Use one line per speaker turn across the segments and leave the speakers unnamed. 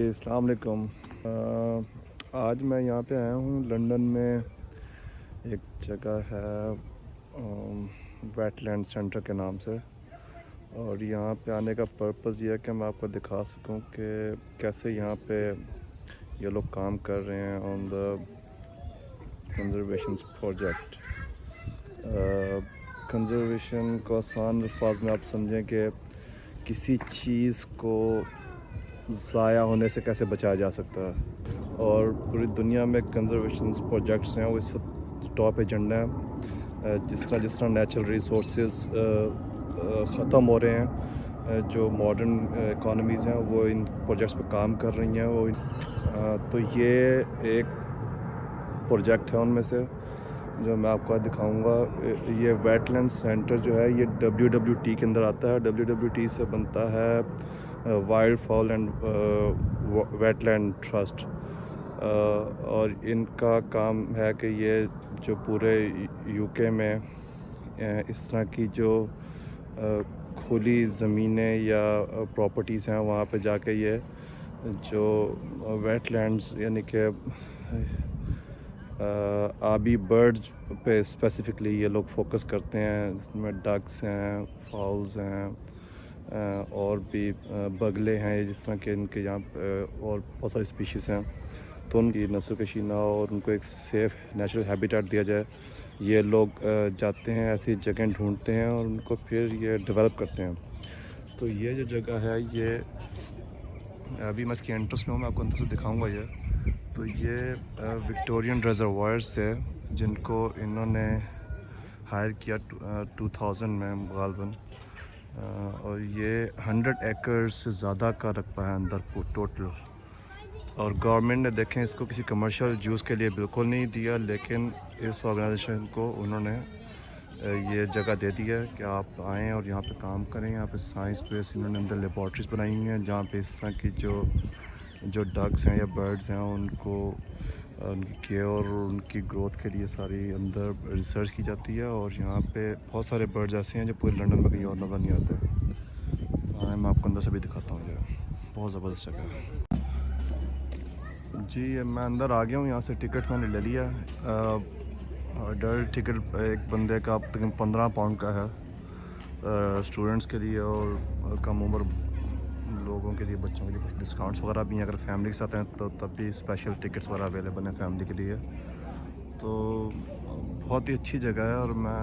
अस्सलाम वालेकुम। आज मैं यहाँ पे आया हूँ लंदन में। एक जगह है वेटलैंड सेंटर के नाम से, और यहाँ पे आने का पर्पज़ ये है कि मैं आपको दिखा सकूँ कि कैसे यहाँ पे ये लोग काम कर रहे हैं on the conservation project. Conservation को आसान अल्फाज में आप समझें कि किसी चीज़ को ज़ाया होने से कैसे बचाया जा सकता है, और पूरी दुनिया में कंजर्वेशन प्रोजेक्ट्स हैं वो इस वक्त टॉप एजेंडा है। जिस तरह नेचुरल रिसोर्सेज ख़त्म हो रहे हैं, जो मॉडर्न इकोनॉमीज़ हैं वो इन प्रोजेक्ट्स पे काम कर रही हैं। तो ये एक प्रोजेक्ट है उनमें से जो मैं आपको आज दिखाऊंगा। ये वेटलैंड सेंटर जो है ये WWT के अंदर आता है। WWT से बनता है wild foul and wetland trust, और इनका काम है कि ये जो पूरे UK में इस तरह की जो खुली ज़मीनें या प्रॉपर्टीज़ हैं वहाँ पे जाके ये जो वेटलैंड्स यानी कि आबी बर्ड्स पे स्पेसिफ़िकली ये लोग फोकस करते हैं, जिसमें डक्स हैं, फाउल्स हैं, और भी बगले हैं, जिस तरह के इनके यहाँ और बहुत सारी स्पीशीज़ हैं। तो उनकी नस्ल कशी ना हो और उनको एक सेफ़ नेचुरल हैबिटेट दिया जाए। ये लोग जाते हैं, ऐसी जगह ढूंढते हैं और उनको फिर ये डेवलप करते हैं। तो ये जो जगह है ये अभी मैं इसकी एंट्रेंस में हूँ, मैं आपको अंदर से दिखाऊंगा ये। तो ये विक्टोरियन रिजर्वायर्स है जिनको इन्होंने हायर किया 2000 में गालबन, और ये 100 एकर्स से ज़्यादा का रकबा है अंदर टोटल। और गवर्नमेंट ने देखें इसको किसी कमर्शियल यूज़ के लिए बिल्कुल नहीं दिया, लेकिन इस ऑर्गेनाइजेशन को उन्होंने ये जगह दे दी है कि आप आएँ और यहाँ पे काम करें। यहाँ पे साइंस बेस इन्होंने अंदर लेबॉर्ट्रीज़ बनाई हुई हैं जहाँ पे इस तरह की जो डक्स हैं या बर्ड्स हैं उनको उनकी केयर और उनकी ग्रोथ के लिए सारी अंदर रिसर्च की जाती है। और यहाँ पे बहुत सारे बर्ड्स ऐसे हैं जो पूरे लंदन में कहीं और नज़र नहीं आते। मैं आपको अंदर से भी दिखाता हूँ, ये बहुत ज़बरदस्त जगह है जी। मैं अंदर आ गया हूँ, यहाँ से टिकट मैंने ले लिया। अडल्ट टिकट एक बंदे का तकरीबन 15 पाउंड का है स्टूडेंट्स के लिए, और कम उम्र लोगों के लिए, बच्चों के लिए कुछ डिस्काउंट्स वगैरह भी हैं। अगर फैमिली के साथ हैं तो तब भी स्पेशल टिकट्स वगैरह अवेलेबल हैं फैमिली के लिए। तो बहुत ही अच्छी जगह है, और मैं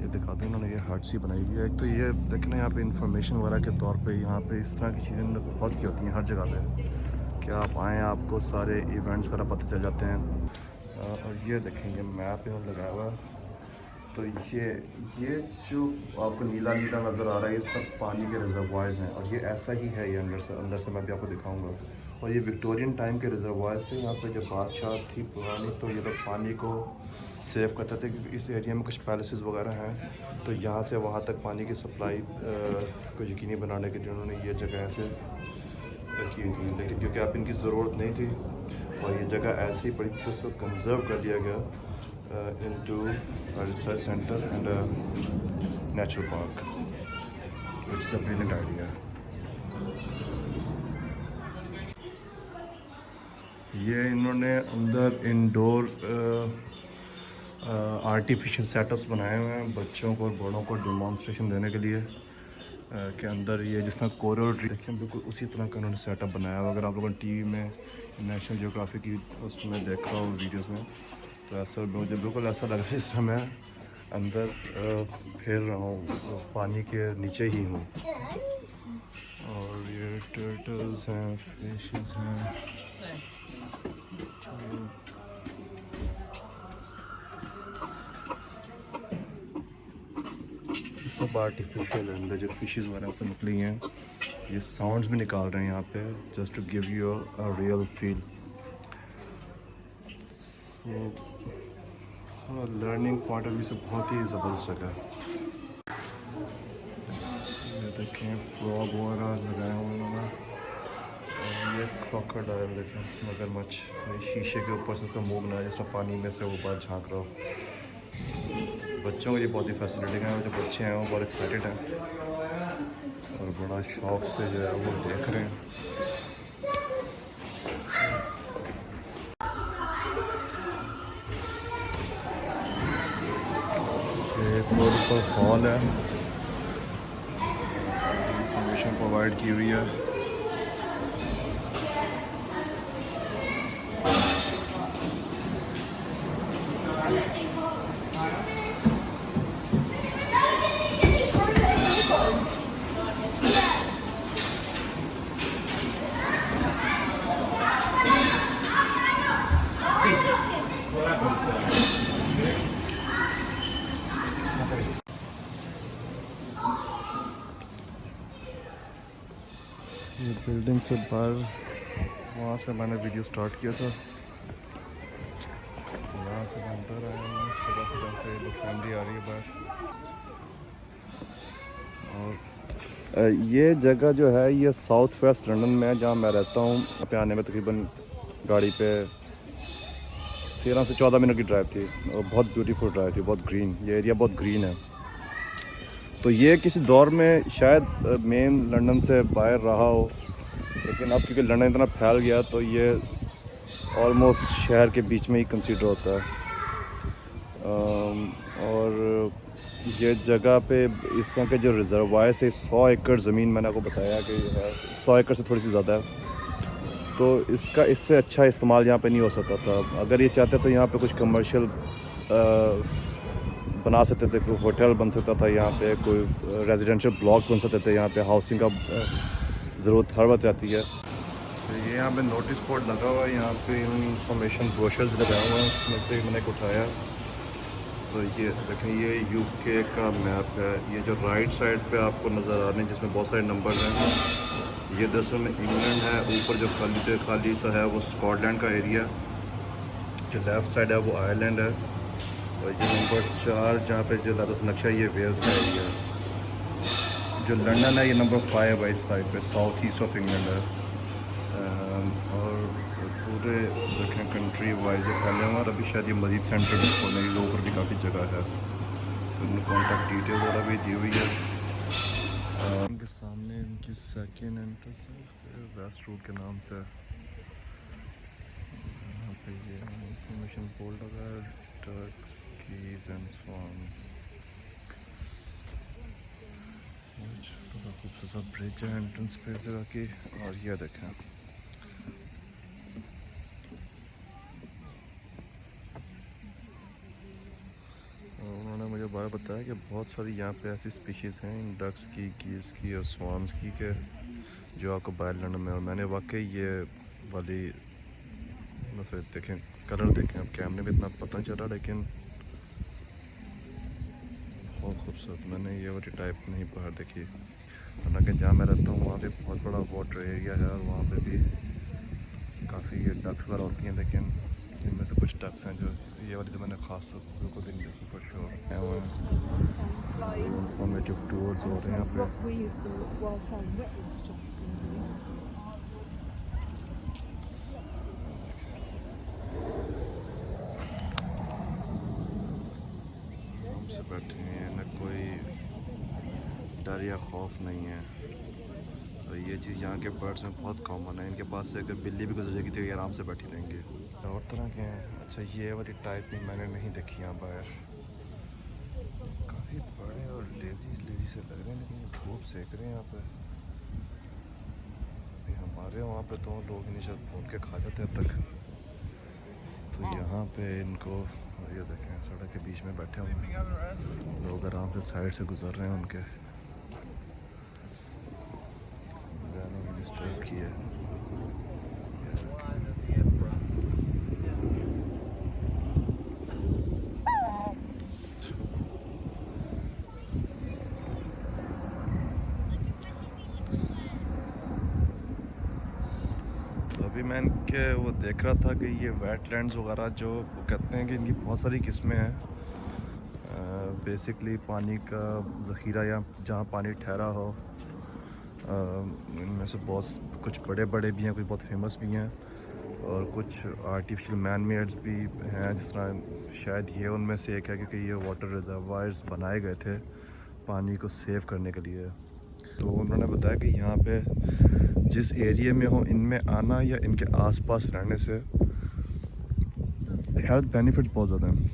ये दिखाता हूँ। उन्होंने ये हट्स ही बनाई हुई है। एक तो ये देखना यहाँ पे इंफॉर्मेशन वगैरह के तौर पे यहाँ पे इस तरह की चीज़ें बहुत की होती हैं हर जगह पे, कि आप आएँ आपको सारे इवेंट्स वगैरह पता चल जाते हैं। और ये देखेंगे मैप यहाँ लगाया हुआ है। तो ये जो आपको नीला नीला नज़र आ रहा है ये सब पानी के रिजर्वायर्स हैं, और ये ऐसा ही है। ये अंदर से मैं भी आपको दिखाऊंगा। और ये विक्टोरियन टाइम के रिजर्वायर्स थे। यहाँ पे जब बादशाह थी पुरानी तो ये लोग पानी को सेव करते थे, क्योंकि इस एरिया में कुछ पैलेसेस वगैरह हैं। तो यहाँ से वहाँ तक पानी की सप्लाई को यकीनी बनाने के लिए उन्होंने ये जगह ऐसे की थी, लेकिन क्योंकि अब इनकी ज़रूरत नहीं थी और ये जगह ऐसे ही पड़ी तो उसको कंजर्व कर दिया गया into a research center and a natural park, which is a brilliant idea. ये इन्होंने अंदर इंडोर आर्टिफिशियल सेटअप्स बनाए हुए हैं बच्चों को और बड़ों को डेमोन्स्ट्रेशन देने के लिए। के अंदर ये जिस तरह कोरल ट्री देखें बिल्कुल उसी तरह का उन्होंने सेटअप बनाया हुआ। अगर आप लोगों ने टीवी में नेशनल जियोग्राफी की उसमें देखा हो वीडियोस में, तो ऐसा मुझे बिल्कुल ऐसा लग रहा है इस समय मैं अंदर फिर रहा हूँ, पानी के नीचे ही हूँ। और ये टर्टल्स हैं, फिशेस हैं। सब आर्टिफिशियल है। अंदर जो फिशेस वगैरह सब निकली हैं ये साउंड्स भी निकाल रहे हैं यहाँ पे, just to give you a real feel. Learning point of view से बहुत ही ज़बरदस्त जगह है। ये देखें फ्रॉग वगैरह लगाए हुए उन्होंने, और ये क्रोकोडाइल देखें, मगरमच्छ शीशे के ऊपर से उसका मुँह बनाया जिस तरह पानी में से ऊपर झाँक रहा हो। बच्चों को ये बहुत ही फैसिनेटिंग है, जो बच्चे हैं वो बहुत एक्साइटेड हैं और बड़ा शौक़ से जो है वो देख रहे हैं। और ऊपर हॉल है, इंफॉर्मेशन प्रोवाइड की हुई है। ये बिल्डिंग से बाहर, वहाँ से मैंने वीडियो स्टार्ट किया था, यहाँ से मैं अंदर आया हूँ। सुबह से फैमिली आ रही है बाहर। और ये जगह जो है ये साउथ वेस्ट लंदन में है, जहाँ मैं रहता हूँ। यहाँ पे आने में तकरीबन गाड़ी पे 13 से 14 मिनट की ड्राइव थी, और बहुत ब्यूटीफुल ड्राइव थी, बहुत ग्रीन, ये एरिया बहुत ग्रीन है। तो ये किसी दौर में शायद मेन लंदन से बाहर रहा हो, लेकिन अब क्योंकि लंदन इतना फैल गया तो ये ऑलमोस्ट शहर के बीच में ही कंसीडर होता है। और ये जगह पे इस तरह के जो रिजर्वायर से 100 एकड़ ज़मीन, मैंने आपको बताया कि 100 एकड़ से थोड़ी सी ज़्यादा है, तो इसका इससे अच्छा इस्तेमाल यहाँ पे नहीं हो सकता था। अगर ये चाहते तो यहाँ पे कुछ कमर्शियल बना सकते थे, कोई होटल बन सकता था यहाँ पे, कोई रेजिडेंशियल ब्लॉक्स बन सकते थे। यहाँ पे हाउसिंग का ज़रूरत हर वक्त रहती है। तो ये यहाँ पे नोटिस बोर्ड लगा हुआ है, यहाँ पे इंफॉर्मेशन ब्रोशर्स लगाए हुए हैं, उसमें से मैंने एक उठाया। तो ये देखें, ये यूके का मैप है। ये जो राइट साइड पे आपको नज़र आ रहे हैं जिसमें बहुत सारे नंबर हैं, ये दरअसल में इंग्लैंड है। ऊपर जो खाली सा है वो स्कॉटलैंड का एरिया, जो लेफ़्ट साइड है वो आयरलैंड है, और ये नंबर 4 जहाँ पे जो ज़्यादा नक्शा है ये वेल्स का एरिया है। जो लंदन है ये नंबर 5 है, इस साइड पे साउथ ईस्ट ऑफ इंग्लैंड है। और पूरे देखें कंट्री वाइज फैले हुए हैं, और अभी शायद ये मजीद सेंटर में खोलने के ऊपर भी काफ़ी जगह है। तो इनमें कॉन्टैक्ट डिटेल वगैरह भी दी हुई है। इनके सामने इनकी सेकेंड एंट्रेंस है, वेस्ट रूट के नाम से। यहाँ पे ये इंफॉर्मेशन बोर्ड लगा है, डक्स, कीज एंड स्वॉन्स। खूबसूरत ब्रिज है एंट्रेंस पे इस जगह की। और ये देखें, उन्होंने मुझे बार बताया कि बहुत सारी यहाँ पे ऐसी स्पीशीज़ हैं डक्स की, कीज की और स्वान्स की, के जो आपको बाहर लंदन में। और मैंने वाकई ये वाली मतलब देखें, कलर देखें, अब कैमरे में इतना पता नहीं चला, लेकिन बहुत खूबसूरत। मैंने ये वाली टाइप नहीं बाहर देखी। हालांकि जहाँ मैं रहता हूँ वहाँ पे बहुत बड़ा वाटर एरिया है, और वहाँ पे भी काफ़ी डक्स वगैरह होती हैं, लेकिन इनमें से कुछ डक्स हैं जो ये वाली तो मैंने ख़ास तौर को भी नहीं देखी फॉर श्योर। इंफॉर्मेटिव टूर्स हो रहे हैं यहाँ पे। हमसे बैठे हैं, न कोई डर या खौफ नहीं है। और ये चीज़ यहाँ के बर्ड्स में बहुत कॉमन है। इनके पास से अगर बिल्ली भी गुजर जाएगी तो ये आराम से बैठी रहेंगे। और तरह के हैं। अच्छा, ये वाली टाइप भी मैंने नहीं देखी यहाँ बाहर। काफ़ी बड़े और लेजी से लग रहे हैं, लेकिन धूप सेक रहे हैं यहाँ पे। हमारे वहाँ पे तो लोग नहीं शायद भून के खा जाते हैं तक। तो यहाँ पे इनको ये देखें, सड़क के बीच में बैठे हुए हैं लोग, आराम से साइड से गुजर रहे हैं। उनके डिस्टर्ब किए। अभी मैं इनके वो देख रहा था कि ये वेटलैंड्स वगैरह जो वो कहते हैं कि इनकी बहुत सारी किस्में हैं। बेसिकली पानी का ज़ख़ीरा या जहाँ पानी ठहरा हो, इनमें से बहुत कुछ बड़े बड़े भी हैं, कुछ बहुत फेमस भी हैं, और कुछ आर्टिफिशियल मैन मेड्स भी हैं। जिस तरह शायद ये उनमें से एक है, क्योंकि ये वाटर रिजर्वायर्स बनाए गए थे पानी को सेव करने के लिए। तो उन्होंने बताया कि यहाँ पे जिस एरिया में हो, इनमें आना या इनके आसपास रहने से हेल्थ बेनिफिट्स बहुत ज़्यादा हैं।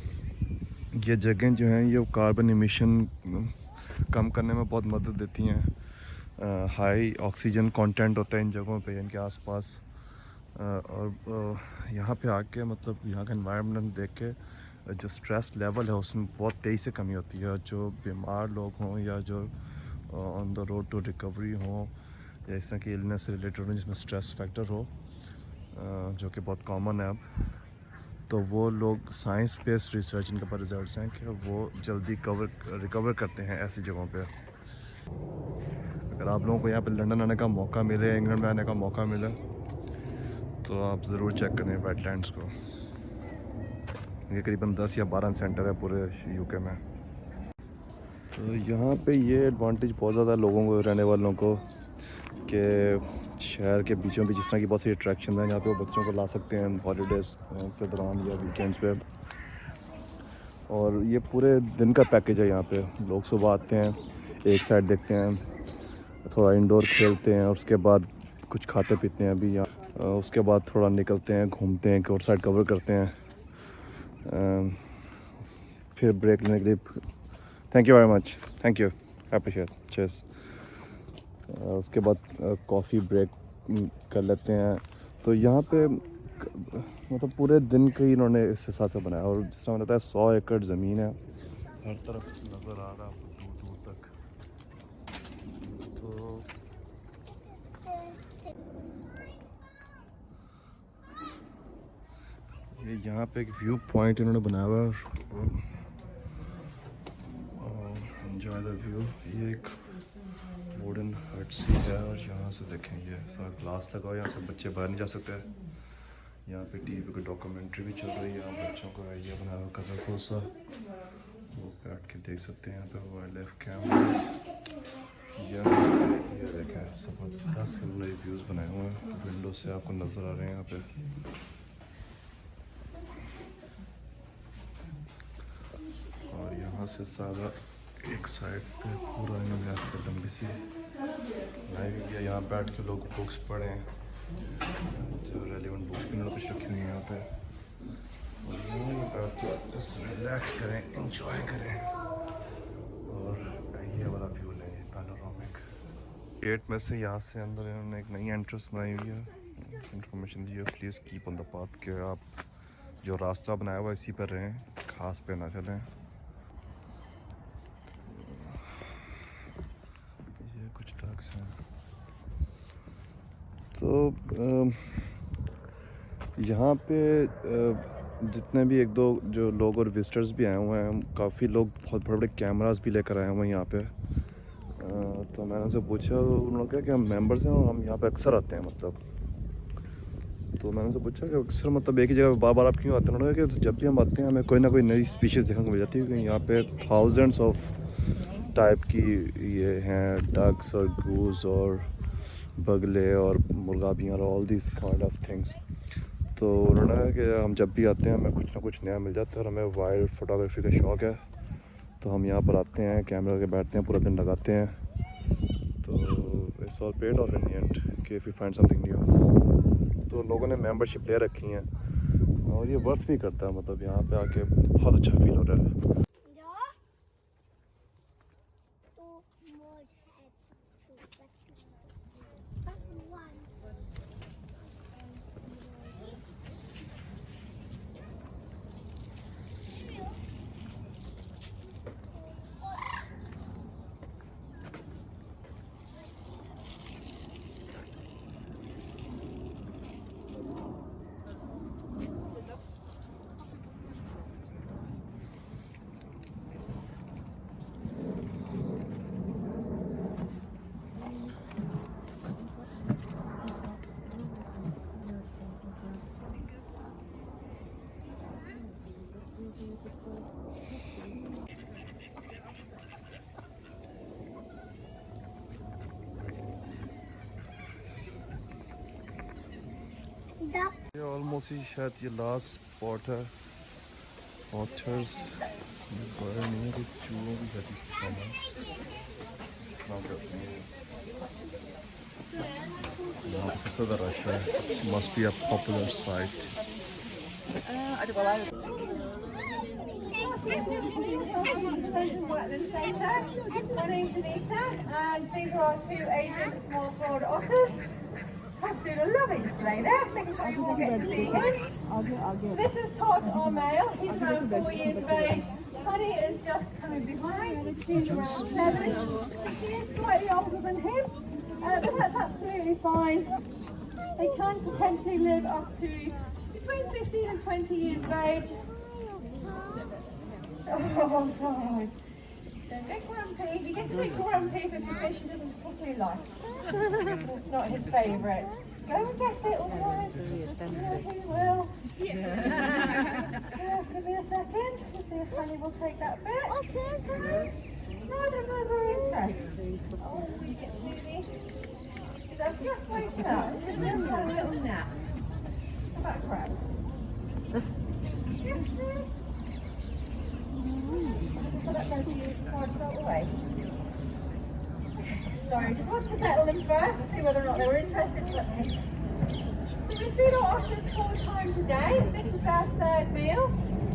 ये जगह जो हैं ये कार्बन एमिशन कम करने में बहुत मदद देती हैं। हाई ऑक्सीजन कंटेंट होता है इन जगहों पे, इनके आसपास। और यहाँ पे आके मतलब यहाँ का एनवायरनमेंट देख के जो स्ट्रेस लेवल है उसमें बहुत तेज़ी से कमी होती है। जो बीमार लोग हों या जो on the road to recovery हों या इस तरह की इलनेस से रिलेटेड हो जिसमें स्ट्रेस फैक्टर हो, जो कि बहुत कॉमन है अब, तो वो लोग साइंस बेस्ड रिसर्च इनके पास रिजल्ट्स हैं कि वो जल्दी रिकवर करते हैं ऐसी जगहों पे। अगर आप लोगों को यहाँ पे लंदन आने का मौका मिले, इंग्लैंड में आने का मौका मिले, तो आप ज़रूर चेक करें वेटलैंड्स को। ये करीबन 10 या 12 सेंटर है पूरे यूके में। तो यहाँ पे ये एडवांटेज बहुत ज़्यादा लोगों को, रहने वालों को, कि शहर के बीचों बीच इस तरह की बहुत सी अट्रैक्शन हैं जहाँ पे वो बच्चों को ला सकते हैं हॉलीडेज़ के दौरान या वीकेंड्स पे। और ये पूरे दिन का पैकेज है। यहाँ पे लोग सुबह आते हैं, एक साइड देखते हैं, थोड़ा इंडोर खेलते हैं और उसके बाद कुछ खाते पीते हैं अभी यहाँ। उसके बाद थोड़ा निकलते हैं, घूमते हैं, एक और साइड कवर करते हैं, फिर ब्रेक लेने के लिए। Thank you very much, thank you, appreciate, cheers. उसके बाद कॉफ़ी ब्रेक कर लेते हैं। तो यहाँ पे मतलब पूरे दिन का ही इन्होंने इस हिसाब से बनाया। और जिस तरह मैंने बताया 100 एकड़ ज़मीन है, हर तरफ नज़र आ रहा है आपको दूर दूर तक। तो ये यहाँ पे एक व्यू पॉइंट इन्होंने बनाया हुआ है, एंजॉय द व्यू। ये एक वुडन हट सी है और यहाँ से देखें ये सारा ग्लास लगा हुआ है, यहाँ से बच्चे बाहर नहीं जा सकते। यहाँ पे टीवी पे डॉक्यूमेंट्री भी चल रही है, यहाँ बच्चों को आइडिया बनाया हुआ कलरफुल सा, वो बैठ के देख सकते हैं। यहाँ पे वाइल्ड लाइफ कैमरास, ये देखें ज़बरदस्त नए व्यूज़ बनाए हुए हैं, विंडो से आपको नज़र आ रहे हैं यहाँ पे। और यहाँ से सारा एक साइड पे पूरा इन्होंने ऐसे लंबी सी बनाई हुई है, यहाँ बैठ के लोग बुक्स पढ़ें, जो रेलिवेंट बुक्स भी इन्होंने कुछ रखी हुई हैं यहाँ पे। और यहाँ बैठ के बस रिलैक्स करें, इंजॉय करें और ये वाला व्यू लेंगे पैनोरामिक। गेट में से यहाँ से अंदर इन्होंने एक नई एंट्रेंस बनाई हुई है। इंफॉर्मेशन दी है, please keep on the path, कि आप जो रास्ता बनाया हुआ इसी पर रहें, खास पे ना चलें। ये कुछ डक्स हैं। तो यहाँ पे जितने भी एक दो जो लोग और विजिटर्स भी आए हुए हैं, काफ़ी लोग बहुत बड़े बड़े कैमरास भी लेकर आए हुए हैं यहाँ पे। तो मैंने उनसे पूछा, उन्होंने कहा कि हम मेंबर्स हैं और हम यहाँ पे अक्सर आते हैं मतलब। तो मैंने उनसे पूछा कि अक्सर मतलब एक ही जगह बार बार आप क्यों आते हैं? उन्होंने कहा कि जब भी हम आते हैं हमें कोई ना कोई नई स्पीशीज़ देखने को मिल जाती है, क्योंकि यहाँ पे थाउजेंड्स ऑफ टाइप की ये हैं, डक्स और गूज और बगले और मुर्गाबियाँ और all this kind of things. तो उन्होंने कहा कि हम जब भी आते हैं हमें कुछ ना कुछ नया मिल जाता है और हमें वाइल्ड फोटोग्राफी का शौक़ है, तो हम यहाँ पर आते हैं, कैमरा के बैठते हैं, पूरा दिन लगाते हैं। तो it's all paid off in the end कि if you find something new. तो लोगों ने मेंबरशिप ले रखी हैं और ये वर्थ भी करता है, मतलब यहाँ पे आके बहुत अच्छा फील हो रहा है। ये ऑलमोस्ट ही शायद ये लास्ट स्पॉट है। ऑथर्स बड़े नहीं है, कुछ चूहों की गति से सामान इस्तेमाल करते हैं। यहाँ पे सबसे ज़्यादा रश है, must be a popular site.
Wetland Centre. My name's Anita, and these are our 2 Asian small clawed otters. Todd's doing a lovely display there, making sure you all get to see him. This is Todd, our male. He's around 4 years of age. Honey is just coming behind. She's around 7. She is slightly older than him, but that's absolutely fine. They can potentially live up to between 15 and 20 years of age. Oh, God. Don't get grumpy. He gets a bit grumpy if it's a fish he doesn't particularly like. It's not his favourite. Go and get it, otherwise. Yeah, he will. Just give me a second. We'll see if Honey will take that bit. No, they're not very impressed. Oh, we get Smoothie. Because I've just woken up. Let's have a little nap. How about a crab? Yes, Smoothie. Sorry, I just wanted to settle them first to see whether or not they were interested. So we feed our otters 4 times a day. This is their 3rd meal.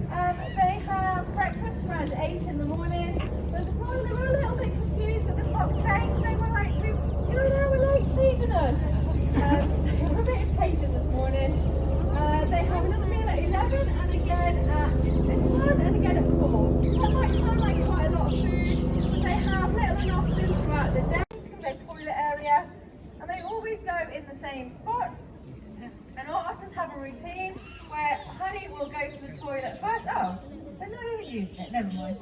They have breakfast around 8 in the morning. But this morning they were a little bit confused with the clock change. They were like, they were late feeding us. They were a bit impatient this morning. They have another meal at 11 and again at this one and again at 4. That might sound like quite a lot of food, but they have little and often throughout the day from their toilet area, and they always go in the same spot. And our otters have a routine where Honey will go to the toilet first. Oh, they're not even using it, never mind.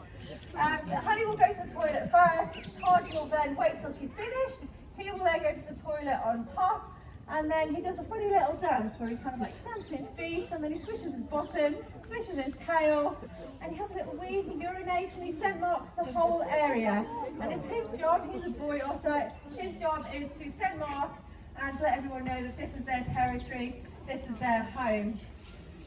Honey will go to the toilet first, Todd will then wait till she's finished, he will then go to the toilet on top, and then he does a funny little dance where he kind of like stamps his feet and then he swishes his bottom, swishes his tail, and he has a little wee, he urinates and he scent marks the whole area. And it's his job, he's a boy otter, his job is to scent mark and let everyone know that this is their territory, this is their home.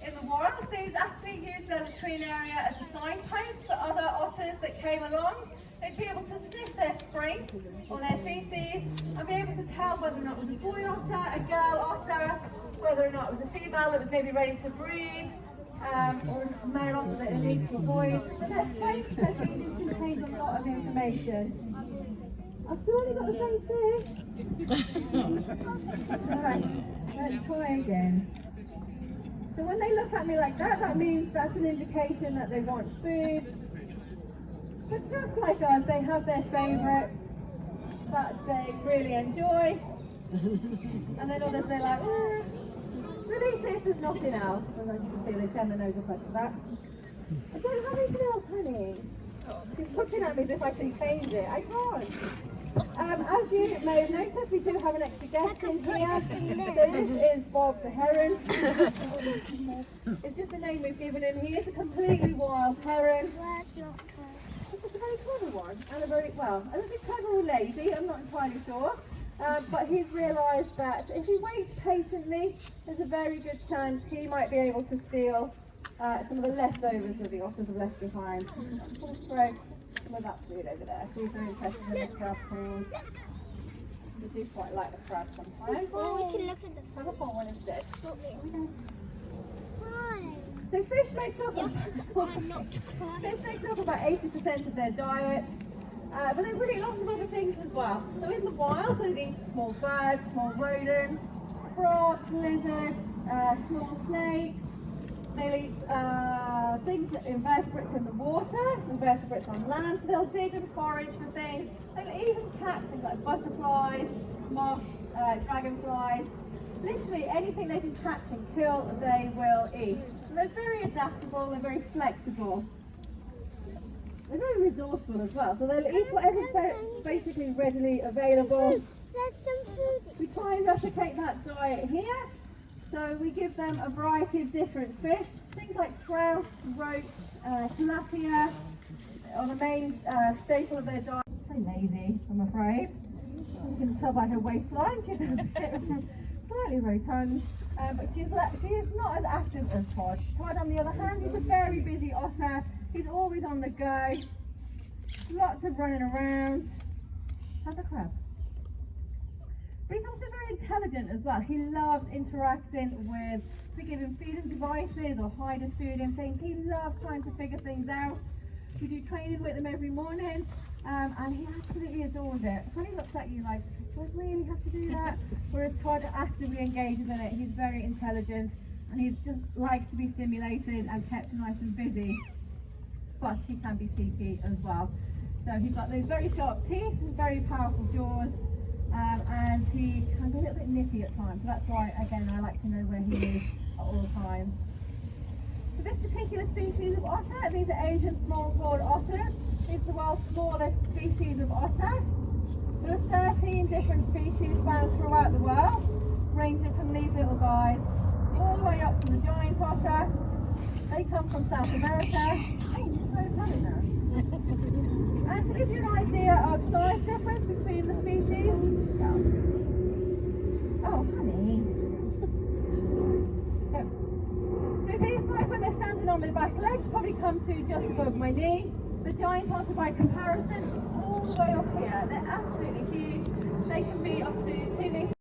In the wild, they'd actually use their latrine area as a signpost for other otters that came along. They'd be able to sniff their spraint or their feces and be able to tell whether or not it was a boy otter, a girl otter, whether or not it was a female that was maybe ready to breed, or a male otter that it needs to avoid. But their spraint, their feces contains a lot of information. I've still only got the same fish. Right, let's try again. So when they look at me like that, that means that's an indication that they want food. But just like us, they have their favourites that they really enjoy. And then others they're like, they'll eat it if there's nothing else. And as you can see, they turn their nose up like that. I don't have anything else, Honey. He's looking at me as if I can change it. I can't. As you may have noticed, we do have an extra guest in here. So this is Bob the heron. It's just the name we've given him. He is a completely wild heron. It's a very clever one, and a very, well, a little bit clever or lazy, I'm not entirely sure. But he's realised that if he waits patiently, there's a very good chance he might be able to steal some of the leftovers that the otters have left behind. We'll throw some of that food over there. See if they're interested in the crab pools. They do quite like the crab sometimes.
Well, we can look at the
Have a full one instead.
Why?
So fish makes up about 80% of their diet, but they would eat lots of other things as well. So in the wild, they eat small birds, small rodents, frogs, lizards, small snakes. They'll eat things, invertebrates in the water, invertebrates on land. So they'll dig and forage for things. They'll even catch things like butterflies, moths, dragonflies. Literally anything they can catch and kill, they will eat. So they're very adaptable, they're very flexible. They're very resourceful as well. So they'll eat whatever's basically readily available.
There's some food.
We try and replicate that diet here. So we give them a variety of different fish. Things like trout, roach, tilapia are the main staple of their diet. Very lazy, I'm afraid. You can tell by her waistline, she's a bit slightly rotund, but she is not as active as Todd. Todd, on the other hand, he's a very busy otter. He's always on the go. Lots of running around. Have the crab. But he's also very intelligent as well. He loves interacting with, if we give him feeding devices or hide his food and things, he loves trying to figure things out. We do training with him every morning, and he absolutely adores it. When he looks at you like, do I really have to do that? Whereas Todd actively engages in it. He's very intelligent, and he just likes to be stimulated and kept nice and busy. But he can be cheeky as well. So he's got those very sharp teeth and very powerful jaws, and he can be a little bit nippy at times. So that's why, again, I like to know where he is at all times. So this particular species of otter, these are Asian small-clawed otters. It's the world's smallest species of otter. There are 13 different species found throughout the world, ranging from these little guys all the way up to the giant otter. They come from South America. And to give you an idea of size difference between the species, oh honey. So these guys, when they're standing on their back legs, probably come to just above my knee. The giant otter, by comparison, all the way up here. They're absolutely huge. They can be up to 2 meters.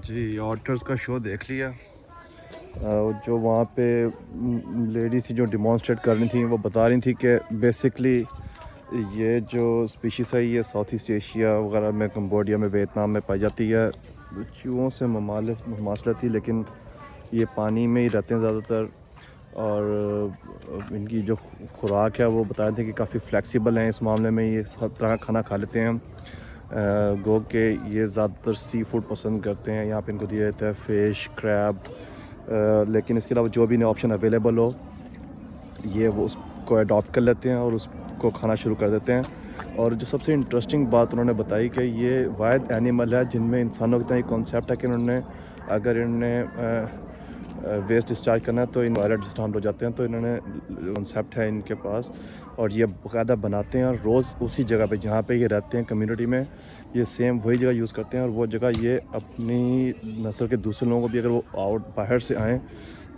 जी otters का show देख लिया। जो वहाँ पे lady थी जो demonstrate कर रही थी, वो बता रही थी कि बेसिकली ये जो स्पीशीज़ है ये साउथ ईस्ट एशिया वगैरह में, कंबोडिया में, वियतनाम में पाई जाती है। चूहों से मुमासला थी, लेकिन ये पानी में ही रहते हैं ज़्यादातर, और इनकी जो खुराक है वो बता रहे थे कि काफ़ी फ्लेक्सिबल हैं इस मामले में। ये सब तरह का खाना खा लेते हैं। गो के ये ज़्यादातर सी फूड पसंद करते हैं। यहाँ पे इनको दिया जाता है फ़िश, क्रैब, लेकिन इसके अलावा जो भी इन्हें ऑप्शन अवेलेबल हो ये वो उसको अडॉप्ट कर लेते हैं और उसको खाना शुरू कर देते हैं। और जो सबसे इंटरेस्टिंग बात उन्होंने बताई कि ये वाहिद एनिमल है जिनमें इंसानों की तरह कॉन्सेप्ट है कि उन्होंने अगर इन्हें वेस्ट डिस्चार्ज करना है तो इन वायरट जिस हम लोग जाते हैं तो इन्होंने कॉन्सेप्ट है इनके पास, और ये बाकायदा बनाते हैं और रोज़ उसी जगह पे जहाँ पे ये रहते हैं कम्युनिटी में ये सेम वही जगह यूज़ करते हैं। और वो जगह ये अपनी नस्ल के दूसरे लोगों को भी अगर वो आउट बाहर से आएँ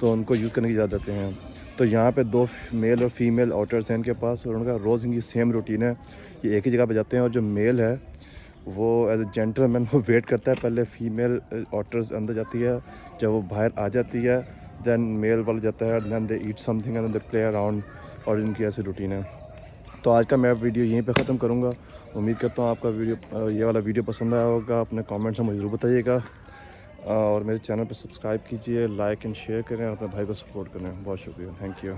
तो उनको यूज़ करने की इजाज़त देते हैं। तो यहाँ पे 2 मेल और फीमेल ऑटर्स हैं इनके पास, और उनका रोज़ इनकी सेम रूटीन है। ये एक ही जगह पे जाते हैं और जो मेल है वो एज ए जेंटलमैन वो वेट करता है, पहले फीमेल ऑटर्स अंदर जाती है, जब वो बाहर आ जाती है दैन मेल वाला जाता है, then they eat something and they play around, और इनकी ऐसी रूटीन है। तो आज का मैं वीडियो यहीं पे ख़त्म करूँगा। उम्मीद करता हूँ आपका वीडियो ये वाला वीडियो पसंद आया होगा। अपने कमेंट्स में मुझे ज़रूर बताइएगा, और मेरे चैनल पर सब्सक्राइब कीजिए, लाइक एंड शेयर करें, और अपने भाई को सपोर्ट करें। बहुत शुक्रिया, थैंक यू।